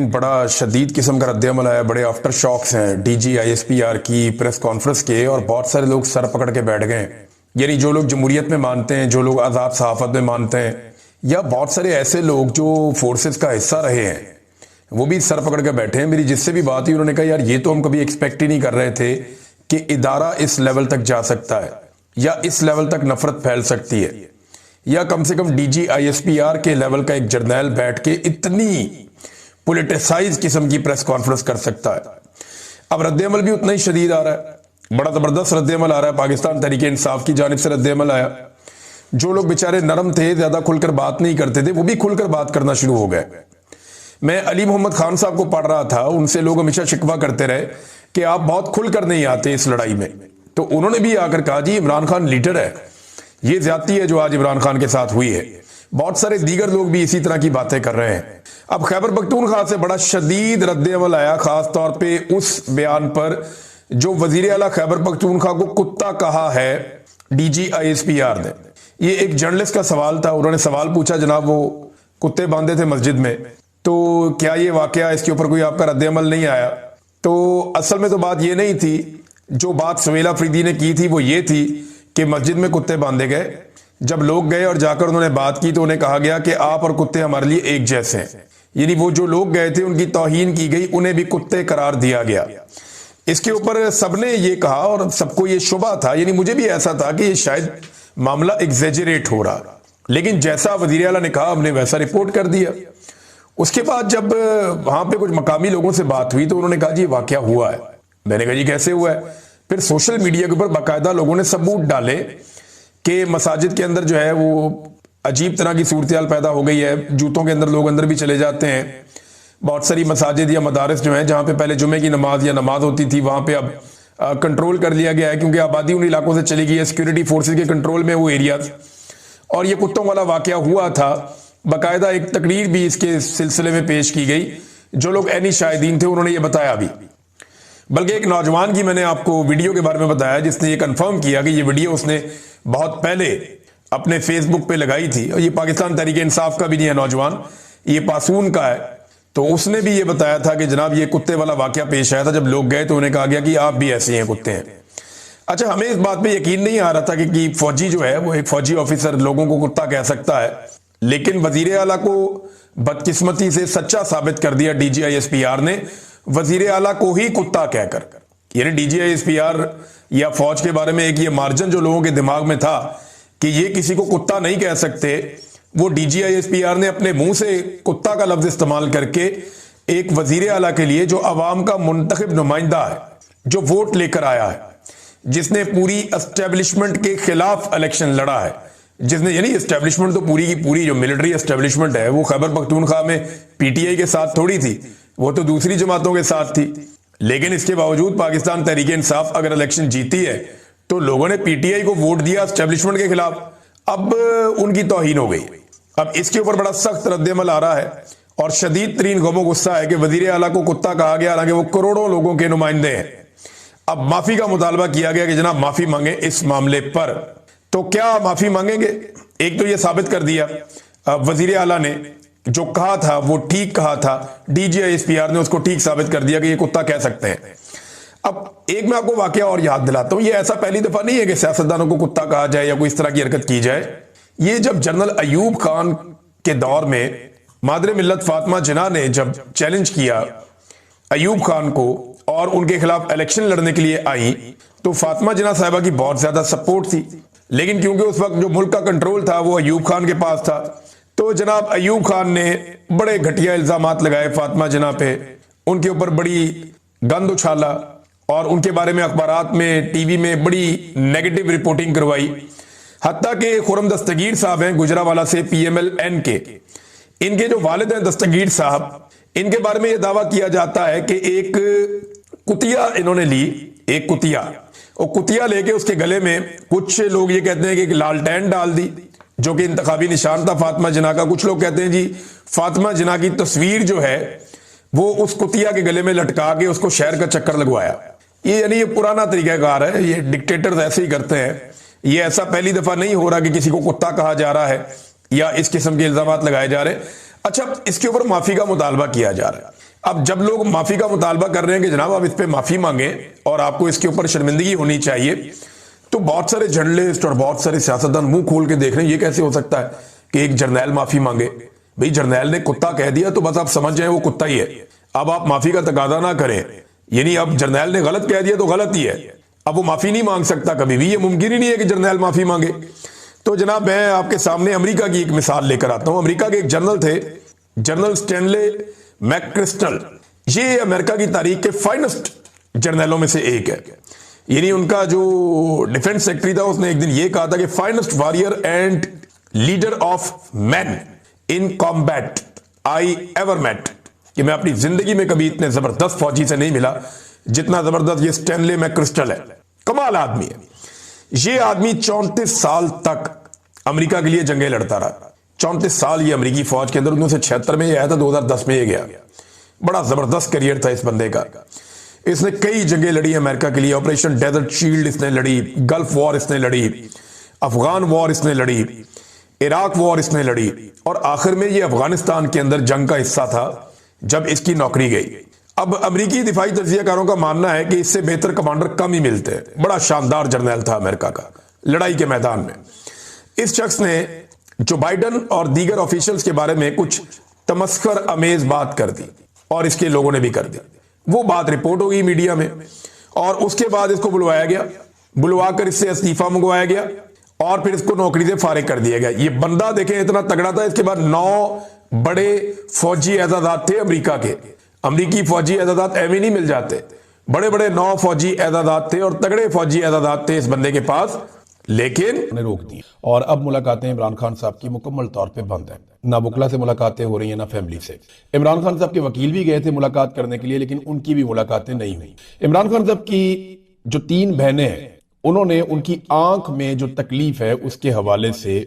बड़ा शदीद किस्म का रद्द-ए-अमल आया, बड़े आफ्टर शॉक्स हैं डीजी आईएसपीआर की प्रेस कॉन्फ्रेंस के, और बहुत सारे लोग सर पकड़ के बैठ गए। यानी जो लोग जमहूरियत में मानते हैं, जो लोग आज़ाद सहाफ़त में मानते हैं, या बहुत सारे ऐसे लोग जो फोर्सेस का हिस्सा रहे हैं, वो भी सर पकड़ के बैठे हैं। मेरी जिससे भी बात हुई उन्होंने कहा यार ये तो हम कभी एक्सपेक्ट ही नहीं कर रहे थे कि इदारा इस लेवल तक जा सकता है या इस लेवल तक नफरत फैल सकती है, या कम से कम डीजी आईएसपीआर के लेवल का एक जर्नैल बैठ के इतनी पोलिटिसाइज किस्म की प्रेस कॉन्फ्रेंस कर सकता है। अब रद्द-ए-अमल भी उतना ही शदीद आ रहा है, बड़ा जबरदस्त रद्द-ए-अमल आ रहा है। पाकिस्तान तहरीक इंसाफ की जानिब से रद्द-ए-अमल आया। जो लोग बेचारे नरम थे, ज्यादा खुलकर बात नहीं करते थे, वो भी खुलकर बात करना शुरू हो गए। मैं अली मोहम्मद खान साहब को पढ़ रहा था, उनसे लोग हमेशा शिकवा करते रहे कि आप बहुत खुलकर नहीं आते इस लड़ाई में, तो उन्होंने भी आकर कहा जी इमरान खान लीडर है, ये ज्यादती है जो आज इमरान खान के साथ हुई है। बहुत सारे दीगर लोग भी इसी तरह की बातें कर रहे हैं। अब खैबर पख्तूनख्वा से बड़ा शदीद रद्द-ए-अमल आया, खास तौर पे उस बयान पर जो वजीर आला खैबर पख्तूनख्वा को कुत्ता कहा है डीजी आईएसपीआर ने। ये एक जर्नलिस्ट का सवाल था, उन्होंने सवाल पूछा जनाब वो कुत्ते बांधे थे मस्जिद में, तो क्या ये वाकया इसके ऊपर कोई आपका रद्द-ए-अमल नहीं आया? तो असल में तो बात ये नहीं थी, जो बात सुहेल अफरीदी ने की थी वो ये थी कि मस्जिद में कुत्ते बांधे गए। जब लोग गए और जाकर उन्होंने बात की तो उन्हें कहा गया कि आप और कुत्ते हमारे लिए एक जैसे हैं, यानी वो जो लोग गए थे उनकी तौहीन की गई, उन्हें भी कुत्ते करार दिया गया। इसके ऊपर सबने ये कहा और सबको ये शुबा था, यानी मुझे भी ऐसा था कि ये शायद मामला एग्जेजरेट हो रहा, लेकिन जैसा वजीर आला ने कहा हमने वैसा रिपोर्ट कर दिया। उसके बाद जब वहां पे कुछ मकामी लोगों से बात हुई तो उन्होंने कहा जी वाकया हुआ है। मैंने कहा जी कैसे हुआ है? फिर सोशल मीडिया के ऊपर बाकायदा लोगों ने सबूत डाले कि मसाजिद के अंदर जो है वो अजीब तरह की सूरत पैदा हो गई है, जूतों के अंदर लोग अंदर भी चले जाते हैं। बहुत सारी मसाजिद या मदारस जो हैं जहां पे पहले जुमे की नमाज या नमाज होती थी, वहां पे अब कंट्रोल कर लिया गया है, क्योंकि आबादी उन इलाकों से चली गई है, सिक्योरिटी फोर्सेज के कंट्रोल में वो एरियाज। और ये कुत्तों वाला वाकया हुआ था, बाकायदा एक तकरीर भी इसके सिलसिले में पेश की गई। जो लोग ऐनी शाहिदीन थे उन्होंने ये बताया भी, बल्कि एक नौजवान की मैंने आपको वीडियो के बारे में बताया जिसने ये कंफर्म किया कि ये वीडियो उसने बहुत पहले अपने फेसबुक पे लगाई थी, और ये पाकिस्तान तहरीक इंसाफ का भी नहीं है नौजवान, ये पासून का है। तो उसने भी ये बताया था कि जनाब ये कुत्ते वाला वाकया पेश आया था, जब लोग गए तो उन्हें कहा गया कि आप भी ऐसे हैं, कुत्ते हैं। अच्छा, हमें इस बात पे यकीन नहीं आ रहा था कि फौजी जो है वो एक फौजी ऑफिसर लोगों को कुत्ता कह सकता है, लेकिन वजीर आला को बदकिस्मती से सच्चा साबित कर दिया डीजी आईएसपीआर ने, वजीर आला को ही कुत्ता कहकर। यानी डीजी आईएसपीआर या फौज के बारे में एक ये मार्जिन जो लोगों के दिमाग में था कि ये किसी को कुत्ता नहीं कह सकते, वो डीजी आईएसपीआर ने अपने मुंह से कुत्ता का लफ्ज इस्तेमाल करके एक वजीर आला के लिए जो अवाम का मुंतखब नुमाइंदा है, जो वोट लेकर आया है, जिसने पूरी एस्टेब्लिशमेंट के खिलाफ इलेक्शन लड़ा है, जिसने, यानी एस्टेब्लिशमेंट तो पूरी की पूरी जो मिलिट्री एस्टेब्लिशमेंट है वो खैबर पख्तूनख्वा में पीटीआई के साथ थोड़ी थी, वो तो दूसरी जमातों के साथ थी। लेकिन इसके बावजूद पाकिस्तान तहरीक इंसाफ अगर इलेक्शन जीती है तो लोगों ने पीटीआई को वोट दिया एस्टेब्लिशमेंट के खिलाफ, अब उनकी तौहीन हो गई। अब इसके ऊपर बड़ा सख्त रद्द-ए-अमल आ रहा है और शदीद तरीन गमो गुस्सा है कि वजीर आला को कुत्ता कहा गया, हालांकि वो करोड़ों लोगों के नुमाइंदे हैं। अब माफी का मुतालबा किया गया कि जनाब माफी मांगे इस मामले पर। तो क्या माफी मांगेंगे? एक तो ये साबित कर दिया वजीर आला ने जो कहा था वो ठीक कहा था, डीजी आईएसपीआर ने उसको ठीक साबित कर दिया कि ये कुत्ता कह सकते हैं। अब एक मैं आपको वाकया और याद दिलाता हूं, ये ऐसा पहली दफा नहीं है कि सियासतदानों को कुत्ता कहा जाए या कोई इस तरह की हरकत की जाए। ये जब जनरल अयूब खान के दौर में मादरे मिल्लत फातिमा जिन्ना ने जब चैलेंज किया अयूब खान को और उनके खिलाफ इलेक्शन लड़ने के लिए आई, तो फातिमा जिन्ना साहिबा की बहुत ज्यादा सपोर्ट थी, लेकिन क्योंकि उस वक्त जो मुल्क का कंट्रोल था वो अयूब खान के पास था, तो जनाब अयूब खान ने बड़े घटिया इल्जामात लगाए फातिमा जिन्ना पे, उनके ऊपर बड़ी गंद उछाला और उनके बारे में अखबारात में, टीवी में बड़ी नेगेटिव रिपोर्टिंग करवाई। हत्ता के खुरम दस्तगीर साहब हैं गुजरावाला से PMLN के, इनके जो वालिद हैं दस्तगीर साहब, इनके बारे में यह दावा किया जाता है कि एक कुतिया इन्होंने ली, एक कुतिया, और कुतिया लेके उसके गले में, कुछ लोग ये कहते हैं कि एक लालटेन डाल दी जो कि इंतखाबी निशान था फातिमा जिन्ना का। कुछ लोग कहते हैं जी फातिमा जिन्ना की तस्वीर जो है वो उस कुतिया के गले में लटका के उसको शहर का चक्कर लगवाया। ये यानी ये पुराना तरीकाकार है, ये डिक्टेटर्स ऐसे ही करते हैं। ये ऐसा पहली दफा नहीं हो रहा कि किसी को कुत्ता कहा जा रहा है या इस किस्म के इल्जामात लगाए जा रहे हैं। अच्छा, इसके ऊपर माफी का मुतालबा किया जा रहा है। अब जब लोग माफी का मुतालबा कर रहे हैं कि जनाब आप इस पे माफी मांगे और आपको इसके ऊपर शर्मिंदगी होनी चाहिए, तो बहुत सारे जर्नलिस्ट और बहुत सारे सियासतदान मुंह खोल के देख रहे हैं ये कैसे हो सकता है कि एक जर्नैल माफी मांगे। भाई जर्नैल ने कुत्ता कह दिया तो बस आप समझ जाए वो कुत्ता ही है। अब आप माफी का तकादा ना करें, यानी अब जर्नैल ने गलत कह दिया तो गलत ही है, अब वो माफी नहीं मांग सकता कभी भी, ये मुमकिन ही नहीं है कि जर्नैल माफी मांगे। तो जनाब मैं आपके सामने अमेरिका की एक मिसाल लेकर आता हूं। अमेरिका के एक जनरल थे, जनरल स्टैनले मैकक्रिस्टल। ये अमेरिका की तारीख के फाइनेस्ट जर्नैलों में से एक है। यानी उनका जो डिफेंस सेक्रेटरी था उसने एक दिन ये कहा था कि finest warrior and leader of man in combat I ever met, कि मैं अपनी जिंदगी में कभी इतने जबरदस्त फौजी से नहीं मिला जितना जबरदस्त ये स्टैनले मैकक्रिस्टल है। कमाल आदमी है ये आदमी। 34 साल तक अमेरिका के लिए जंगें लड़ता रहा। 34 साल ये अमेरिकी फौज के अंदर, 1976 में ये आया था, 2010 में ये गया। बड़ा जबरदस्त करियर था इस बंदे का। इसने कई जंगें लड़ी अमेरिका के लिए। ऑपरेशन डेजर्ट शील्ड इसने लड़ी, गल्फ वॉर इसने लड़ी, अफगान वॉर इसने लड़ी, इराक वॉर इसने लड़ी, और आखिर में ये अफगानिस्तान के अंदर जंग का हिस्सा था जब इसकी नौकरी गई। अब अमेरिकी दिफाई तज्जियाकारों का मानना है कि इससे बेहतर कमांडर कम ही मिलते हैं। बड़ा शानदार जर्नैल था अमेरिका का लड़ाई के मैदान में। इस शख्स ने जो बाइडन और दीगर ऑफिशियल्स के बारे में कुछ तमस्खर अमेज बात कर दी और इसके लोगों ने भी कर दी। वो बात रिपोर्ट हो गई मीडिया में और उसके बाद इसको बुलवाया गया, बुलवाकर इससे इस्तीफा मंगवाया गया और फिर इसको नौकरी से फारिग कर दिया गया। ये बंदा देखें इतना तगड़ा था। इसके बाद 9 बड़े फौजी एजादात थे अमेरिका के। अमेरिकी फौजी एजादात एवं नहीं मिल जाते। बड़े बड़े 9 फौजी एजादात थे और तगड़े फौजी एजादात थे इस बंदे के पास, लेकिन ने रोक दी। और अब मुलाकातें इमरान खान साहब की मुकम्मल तौर पे बंद है। ना बुकला से मुलाकातें हो रही हैं ना फैमिली से। इमरान खान साहब के वकील भी गए थे मुलाकात करने के लिए, लेकिन उनकी भी मुलाकातें नहीं हुई। इमरान खान साहब की जो 3 बहनें हैं उन्होंने उनकी आंख में जो तकलीफ है उसके हवाले से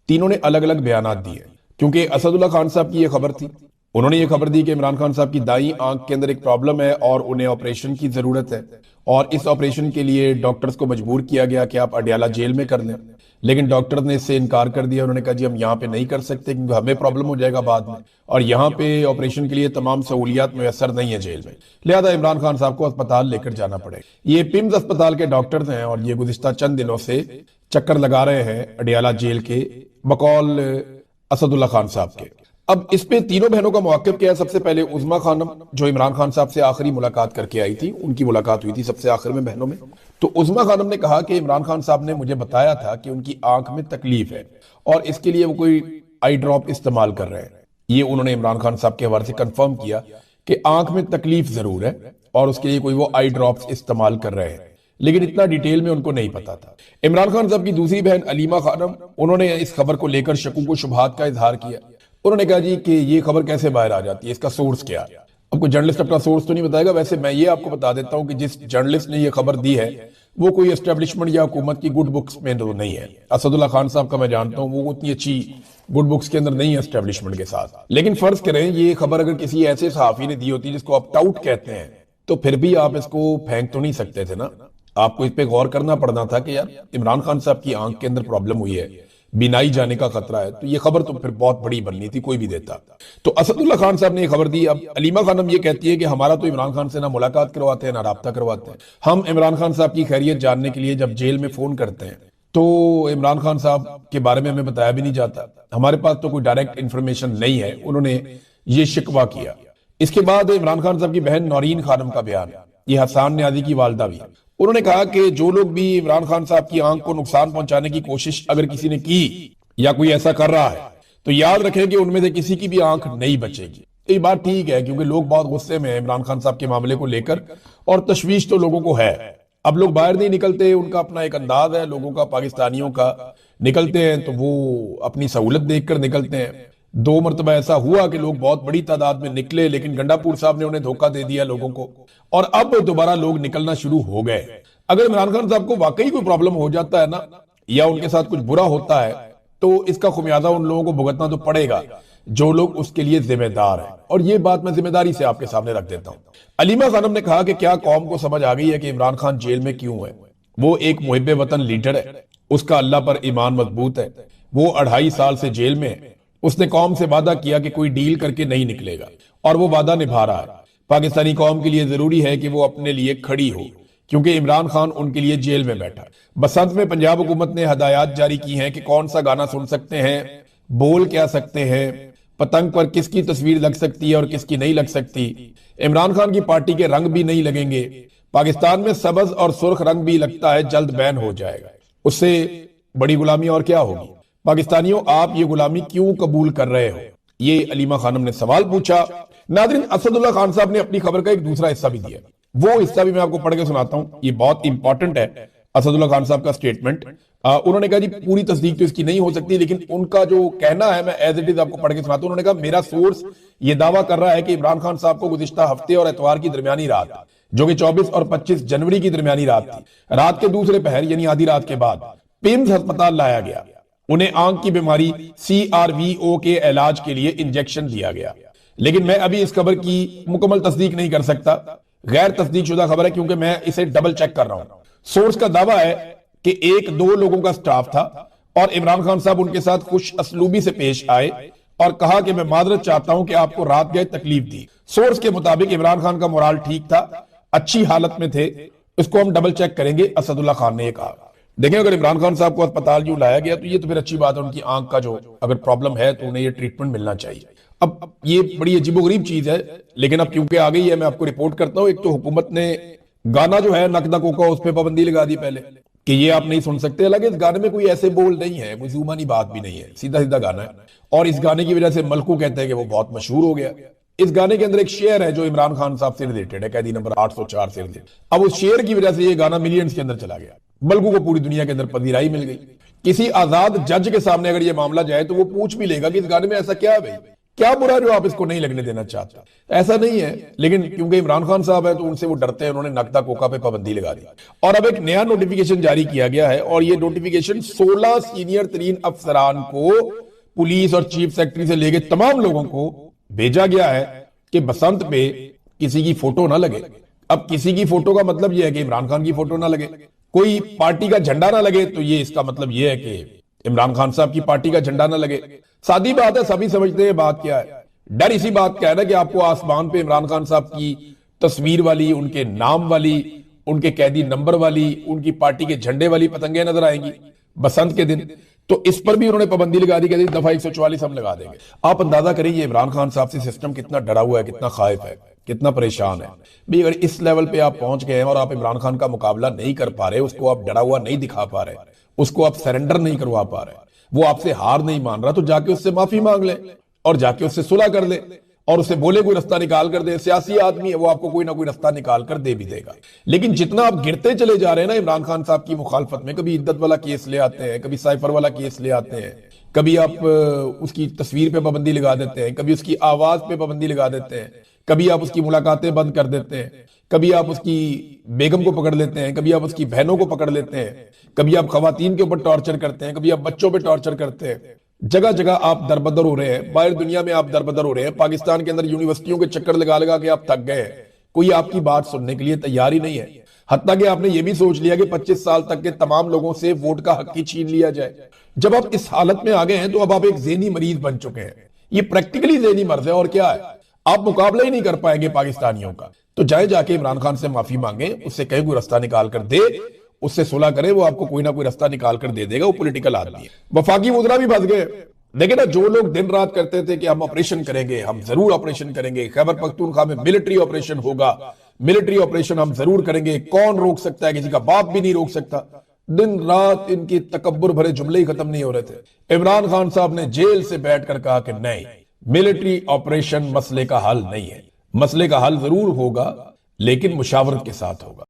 तीनों ने अलग अलग बयान दिए। क्योंकि असदुल्ला खान साहब की यह खबर थी, उन्होंने ये खबर दी कि इमरान खान साहब की दाईं आंख के अंदर एक प्रॉब्लम है और उन्हें ऑपरेशन की जरूरत है, और इस ऑपरेशन के लिए डॉक्टर्स को मजबूर किया गया कि आप अडयाला जेल में कर लें। लेकिन डॉक्टर ने इससे इनकार कर दिया। उन्होंने कहा जी हम यहाँ पे नहीं कर सकते क्योंकि हमें प्रॉब्लम हो जाएगा बाद में, और यहाँ पे ऑपरेशन के लिए तमाम सहूलियात मुयसर नहीं है जेल में, लिहाजा इमरान खान साहब को अस्पताल लेकर जाना पड़ेगा। ये पिम्स अस्पताल के डॉक्टर्स हैं और ये गुज़िश्ता चंद दिनों से चक्कर लगा रहे हैं अडयाला जेल के बकौल असदुल्ला खान साहब के। अब इस पे तीनों बहनों का मौक़िफ़ क्या है? सबसे पहले उज़मा खानम जो इमरान खान साहब से आखिरी मुलाकात करके आई थी, उनकी मुलाकात हुई थी सबसे आखिर में बहनों में। तो उज़मा खानम ने कहा कि इमरान खान साहब ने मुझे बताया था कि उनकी आंख में तकलीफ है और इसके लिए वो कोई आई ड्रॉप इस्तेमाल कर रहे हैं। ये उन्होंने इमरान खान साहब के हवाले से कंफर्म किया कि आंख में तकलीफ जरूर है और उसके लिए कोई वो आई ड्रॉप्स इस्तेमाल कर रहे हैं, लेकिन इतना डिटेल में उनको नहीं पता था। इमरान खान साहब की दूसरी बहन अलीमा खानम, उन्होंने इस खबर को लेकर शकूक व शुबहात का इजहार किया। उन्होंने कहा जी कि ये खबर कैसे बाहर आ जाती है, इसका सोर्स क्या है? अब कोई जर्नलिस्ट अपना सोर्स तो नहीं बताएगा। वैसे मैं ये आपको बता देता हूं कि जिस जर्नलिस्ट ने ये खबर दी है वो कोई एस्टेब्लिशमेंट या हुकूमत की गुड बुक्स में तो नहीं है। असदुल्ला खान साहब का मैं जानता हूं, वो उतनी अच्छी गुड बुक्स के अंदर नहीं है एस्टेब्लिशमेंट के साथ। लेकिन फर्ज करें ये खबर अगर किसी ऐसे सहाफी ने दी होती जिसको आप टाउट कहते हैं, तो फिर भी आप इसको फेंक तो नहीं सकते थे ना। आपको इस पे गौर करना पड़ना था कि यार इमरान खान साहब की आंख के अंदर प्रॉब्लम हुई है, बिनाई जाने का खतरा है, तो ये खबर तो फिर बहुत बड़ी बननी थी, कोई भी देता। तो असदुल्ला खान साहब ने ये खबर दी। अब अलीमा खानम ये कहती है कि हमारा तो इमरान खान से ना मुलाकात करवाते हैं ना राब्ता करवाते हैं। हम इमरान खान साहब की खैरियत जानने के लिए जब जेल में फोन करते हैं तो इमरान खान साहब के बारे में हमें बताया भी नहीं जाता। हमारे पास तो कोई डायरेक्ट इंफॉर्मेशन नहीं है। उन्होंने ये शिकवा किया। इसके बाद इमरान खान साहब की बहन नौरीन खानम का बयान, ये हसान न्याजी की वालदा भी, उन्होंने कहा कि जो लोग भी इमरान खान साहब की आंख को नुकसान पहुंचाने की कोशिश अगर किसी ने की या कोई ऐसा कर रहा है तो याद रखें कि उनमें से किसी की भी आंख नहीं बचेगी। ये बात ठीक है क्योंकि लोग बहुत गुस्से में हैं इमरान खान साहब के मामले को लेकर और तशवीश तो लोगों को है। अब लोग बाहर नहीं निकलते, उनका अपना एक अंदाज है लोगों का, पाकिस्तानियों का। निकलते हैं तो वो अपनी सहूलत देखकर निकलते हैं। 2 मरतबा ऐसा हुआ कि लोग बहुत बड़ी तादाद में निकले, लेकिन गंडापुर साहब ने उन्हें धोखा दे दिया लोगों को, और अब दोबारा लोग निकलना शुरू हो गए। अगर इमरान खान साहब को वाकई कोई प्रॉब्लम हो जाता है ना, या उनके साथ कुछ बुरा होता है, तो इसका खुमियाजा उन लोगों को भुगतना तो पड़ेगा जो लोग उसके लिए जिम्मेदार हैं। और ये बात मैं जिम्मेदारी से आपके सामने रख देता हूं। अलीमा खानम ने कहा कि क्या कौम को समझ आ गई है कि इमरान खान जेल में क्यों है? वो एक मुहिब्बे वतन लीडर है, उसका अल्लाह पर ईमान मजबूत है, वो 2.5 साल से जेल में है। उसने कौम से वादा किया कि कोई डील करके नहीं निकलेगा और वो वादा निभा रहा है। पाकिस्तानी कौम के लिए जरूरी है कि वो अपने लिए खड़ी हो, क्योंकि इमरान खान उनके लिए जेल में बैठा है। बसंत में पंजाब हुकूमत ने हदायत जारी की हैं कि कौन सा गाना सुन सकते हैं, बोल क्या सकते हैं, पतंग पर किसकी तस्वीर लग सकती है और किसकी नहीं लग सकती। इमरान खान की पार्टी के रंग भी नहीं लगेंगे। पाकिस्तान में सबज और सुर्ख रंग भी लगता है जल्द बैन हो जाएगा। उससे बड़ी गुलामी और क्या होगी। पाकिस्तानियों, आप ये गुलामी क्यों कबूल कर रहे हो, ये अलीमा खानम ने सवाल पूछा। नादरीन, असदुल्ला खान साहब ने अपनी खबर का एक दूसरा हिस्सा भी दिया, वो हिस्सा भी मैं आपको पढ़ के सुनाता हूं। ये बहुत इंपॉर्टेंट है असदुल्ला खान साहब का स्टेटमेंट। उन्होंने कहा जी पूरी तस्दीक तो इसकी नहीं हो सकती, लेकिन उनका जो कहना है मैं एज इट इज आपको पढ़ के सुनाता हूं। उन्होंने कहा मेरा सोर्स ये दावा कर रहा है कि इमरान खान साहब को गुज़िश्ता हफ्ते और एतवार की दरमियानी रात, जो कि 24 और 25 जनवरी की दरमियानी रात थी, रात के दूसरे पहर यानी आधी रात के बाद पिम्स अस्पताल लाया गया। उन्हें आंख की बीमारी CRVO के इलाज के लिए इंजेक्शन दिया गया। लेकिन मैं अभी इस खबर की मुकम्मल तस्दीक नहीं कर सकता, गैर तस्दीक शुदा खबर है, क्योंकि मैं इसे डबल चेक कर रहा हूं। सोर्स का दावा है कि 1-2 लोगों का स्टाफ था और इमरान खान साहब उनके साथ खुश असलूबी से पेश आए और कहा कि मैं माजरत चाहता हूं कि आपको रात गए तकलीफ दी। सोर्स के मुताबिक इमरान खान का मोराल ठीक था, अच्छी हालत में थे। इसको हम डबल चेक करेंगे, असदुल्ला खान ने कहा। देखें, अगर इमरान खान साहब को अस्पताल यूं लाया गया तो ये तो फिर अच्छी बात है, उनकी आंख का जो अगर प्रॉब्लम है तो उन्हें ये ट्रीटमेंट मिलना चाहिए। अब ये बड़ी अजीबोगरीब चीज है, लेकिन अब क्योंकि आ गई है मैं आपको रिपोर्ट करता हूं। एक तो हुकूमत ने गाना जो है नकदा कोका, उस पर पाबंदी लगा दी पहले कि ये आप नहीं सुन सकते। हालांकि इस गाने में कोई ऐसे बोल नहीं है, कोई जुबानी बात भी नहीं है, सीधा सीधा गाना है। और इस गाने की वजह से मलकू कहते हैं कि वो बहुत मशहूर हो गया। इस गाने के अंदर एक शेर है जो इमरान खान साहब से रिलेटेड है, कैदी नंबर 804 से रिलेटेड। अब उस शेर की वजह से ये गाना मिलियंस के अंदर चला गया, मलकू को पूरी दुनिया के अंदर पजीराई मिल गई। किसी आजाद जज के सामने अगर ये मामला जाए तो वो पूछ भी लेगा कि इस गाने में ऐसा क्या है भाई, क्या बुरा जो आप इसको नहीं लगने देना चाहते। ऐसा नहीं है, लेकिन क्योंकि इमरान खान साहब है तो उनसे वो डरते हैं, उन्होंने नकदा कोका पे पाबंदी लगा दी। और अब एक नया नोटिफिकेशन जारी किया गया है और ये नोटिफिकेशन 16 सीनियर तरीन अफसरान को, पुलिस और चीफ सेक्रेटरी से लेके तमाम लोगों को भेजा गया है कि बसंत पे किसी की फोटो ना लगे। अब किसी की फोटो का मतलब यह है कि इमरान खान की फोटो ना लगे, कोई पार्टी का झंडा ना लगे, तो ये इसका मतलब यह है कि इमरान खान साहब की पार्टी का झंडा ना लगे। सादी बात है, सभी समझते हैं बात क्या है। डर इसी बात का है ना कि आपको आसमान पे इमरान खान साहब की तस्वीर वाली, उनके नाम वाली, उनके कैदी नंबर वाली, उनकी पार्टी के झंडे वाली पतंगें नजर आएंगी बसंत के दिन। तो इस पर भी उन्होंने पाबंदी लगा दी, कहते दफा 144 हम लगा देंगे। आप अंदाजा करें ये इमरान खान साहब से सिस्टम कितना डरा हुआ है, कितना खाइफ है, कितना परेशान है भाई। अगर इस लेवल पे आप पहुंच गए हैं और आप इमरान खान का मुकाबला नहीं कर पा रहे, उसको आप डरा हुआ नहीं दिखा पा रहे, उसको आप सरेंडर नहीं करवा पा रहे, वो आपसे हार नहीं मान रहा, तो जाके उससे माफी मांग ले और जाके उससे सुलह कर ले और उसे बोले कोई रास्ता निकाल कर दे। सियासी आदमी है, वो आपको कोई ना कोई रास्ता निकाल कर दे भी देगा। लेकिन जितना आप गिरते चले जा रहे हैं ना इमरान खान साहब की मुखालफत में, कभी इद्दत वाला केस ले आते हैं, कभी साइफर वाला केस ले आते हैं, कभी आप उसकी तस्वीर पे पाबंदी लगा देते हैं, कभी उसकी आवाज पे पाबंदी लगा देते हैं, कभी आप उसकी मुलाकातें बंद कर देते हैं, कभी आप उसकी बेगम को पकड़ लेते हैं, कभी आप उसकी बहनों को पकड़ लेते हैं, कभी आप खवातीन के ऊपर टॉर्चर करते हैं, कभी आप बच्चों पे टॉर्चर करते हैं। जगह जगह आप दरबदर हो रहे हैं, बाहर दुनिया में आप दरबदर हो रहे हैं। पाकिस्तान के अंदर यूनिवर्सिटियों के चक्कर लगा लगा के आप थक गए हैं, कोई आपकी बात सुनने के लिए तैयार ही नहीं है। हत्ता कि आपने ये भी सोच लिया कि 25 साल तक के तमाम लोगों से वोट का हक ही छीन लिया जाए। जब आप इस हालत में आ गए हैं तो अब आप एक ज़हनी मरीज बन चुके हैं। ये प्रैक्टिकली ज़हनी मर्ज है और क्या है, आप मुकाबला ही नहीं कर पाएंगे पाकिस्तानियों का। तो जाके इमरान खान से माफी मांगे, उससे कहीं कोई रास्ता निकाल कर दे, उससे सुलह करे, वो आपको कोई ना कोई रास्ता निकाल कर दे देगा। वो पॉलिटिकल आदमी है। वफाकी वुज़रा भी फंस गए। देखिए ना, जो लोग दिन रात करते थे कि हम ऑपरेशन करेंगे, हम जरूर ऑपरेशन करेंगे, खैबर पख्तूनख्वा में मिलिट्री ऑपरेशन होगा, मिलिट्री ऑपरेशन हम जरूर करेंगे, कौन रोक सकता है, किसी का बाप भी नहीं रोक सकता। दिन रात इनकी तकब्बुर भरे जुमले ही खत्म नहीं हो रहे थे। इमरान खान साहब ने जेल से बैठकर कहा कि नहीं, मिलिट्री ऑपरेशन मसले का हल नहीं है। मसले का हल जरूर होगा, लेकिन मुशावरत के साथ होगा।